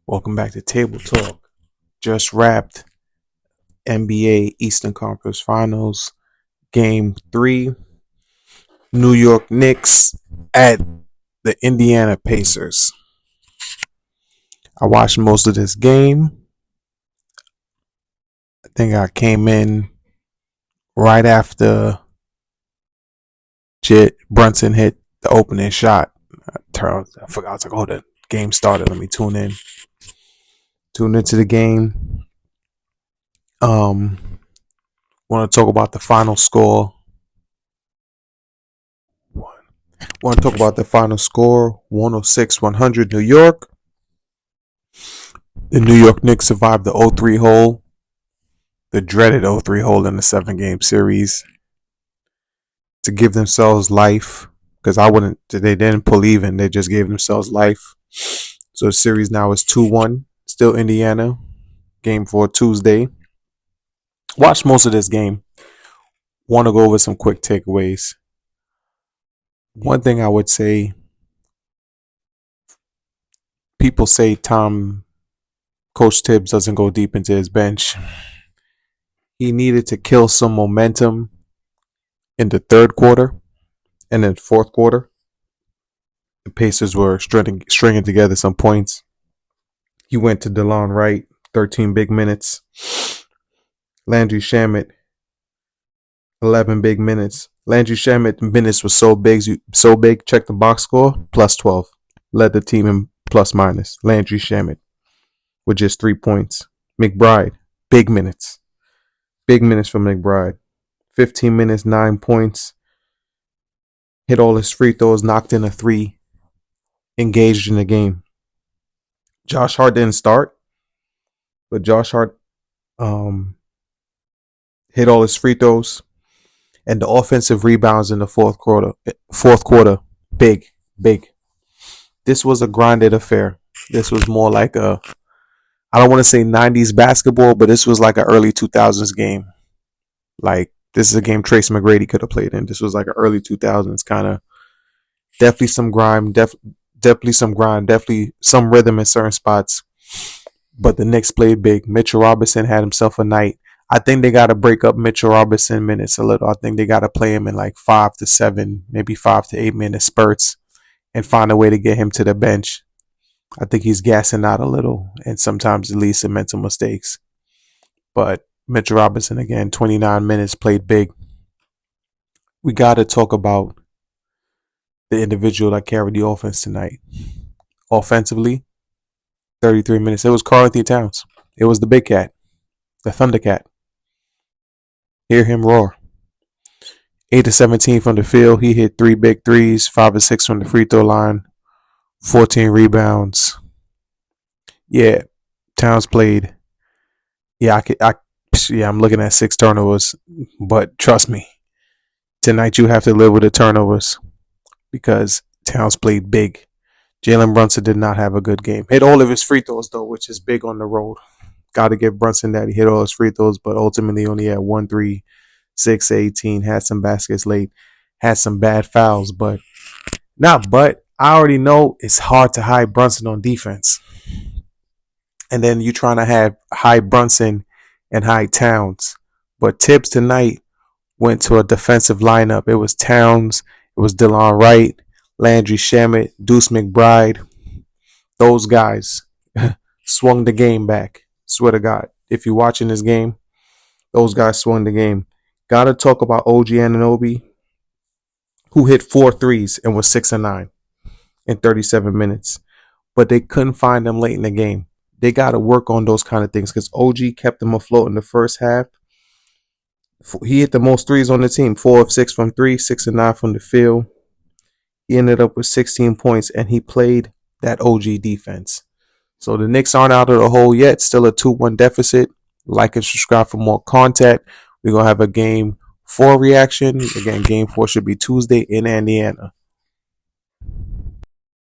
Welcome back to Table Talk. Just wrapped NBA Eastern Conference Finals, Game 3. New York Knicks at the Indiana Pacers. I watched most of this game. I think I came in right after Brunson hit the opening shot. I forgot. I was like, oh, the game started. Let me tune in. Tune into the game. Want to talk about the final score. 106-100 New York. The New York Knicks survived the 0-3 hole, the dreaded 0-3 hole in the 7-game series, to give themselves life. Because they didn't pull even. They just gave themselves life. So the series now is 2-1. Still Indiana. Game 4 Tuesday. Watch most of this game. Want to go over some quick takeaways. One thing I would say, people say Coach Tibbs doesn't go deep into his bench. He needed to kill some momentum in the third quarter and then fourth quarter. The Pacers were stringing together some points. He went to DeLon Wright, 13 big minutes. Landry Shamet, 11 big minutes. Landry Shamet minutes was so big. Check the box score, plus 12. Led the team in plus minus. Landry Shamet with just 3 points. McBride, big minutes. Big minutes for McBride. 15 minutes, 9 points. Hit all his free throws, knocked in a 3. Engaged in the game. Josh Hart didn't start, but Josh Hart hit all his free throws. And the offensive rebounds in the fourth quarter, big. This was a grinded affair. This was more like I don't want to say 90s basketball, but this was like an early 2000s game. Like, this is a game Tracy McGrady could have played in. This was like an early 2000s kind of, definitely some grime, definitely some grind, definitely some rhythm in certain spots. But the Knicks played big. Mitchell Robinson had himself a night. I think they got to break up Mitchell Robinson minutes a little. I think they got to play him in like 5 to 7, maybe 5 to 8 minute spurts and find a way to get him to the bench. I think he's gassing out a little and sometimes it leads to mental mistakes. But Mitchell Robinson, again, 29 minutes, played big. We got to talk about the individual that carried the offense tonight. Offensively, 33 minutes. It was Karl-Anthony Towns. It was the big cat, the Thundercat. Hear him roar. 8 to 17 from the field. He hit 3 big threes, 5 or 6 from the free throw line, 14 rebounds. Yeah, Towns played. Yeah, I'm looking at 6 turnovers, but trust me, tonight you have to live with the turnovers because Towns played big. Jalen Brunson did not have a good game. Hit all of his free throws though, which is big on the road. Got to give Brunson that. He hit all his free throws, but ultimately only had 1 3, 6 18, had some baskets late, had some bad fouls, but I already know it's hard to hide Brunson on defense. And then you're trying to hide Brunson and hide Towns. But Tibbs tonight went to a defensive lineup. It was Towns, it was DeLon Wright, Landry Shamet, Deuce McBride. Those guys swung the game back. Swear to God, if you're watching this game, those guys swung the game. Got to talk about OG Anunoby, who hit 4 threes and was 6 and 9 in 37 minutes. But they couldn't find them late in the game. They got to work on those kind of things because OG kept them afloat in the first half. He hit the most threes on the team, 4 of 6 from 3, 6 and 9 from the field. He ended up with 16 points, and he played that OG defense. So the Knicks aren't out of the hole yet. Still a 2-1 deficit. Like and subscribe for more content. We're going to have a Game 4 reaction. Again, Game 4 should be Tuesday in Indiana.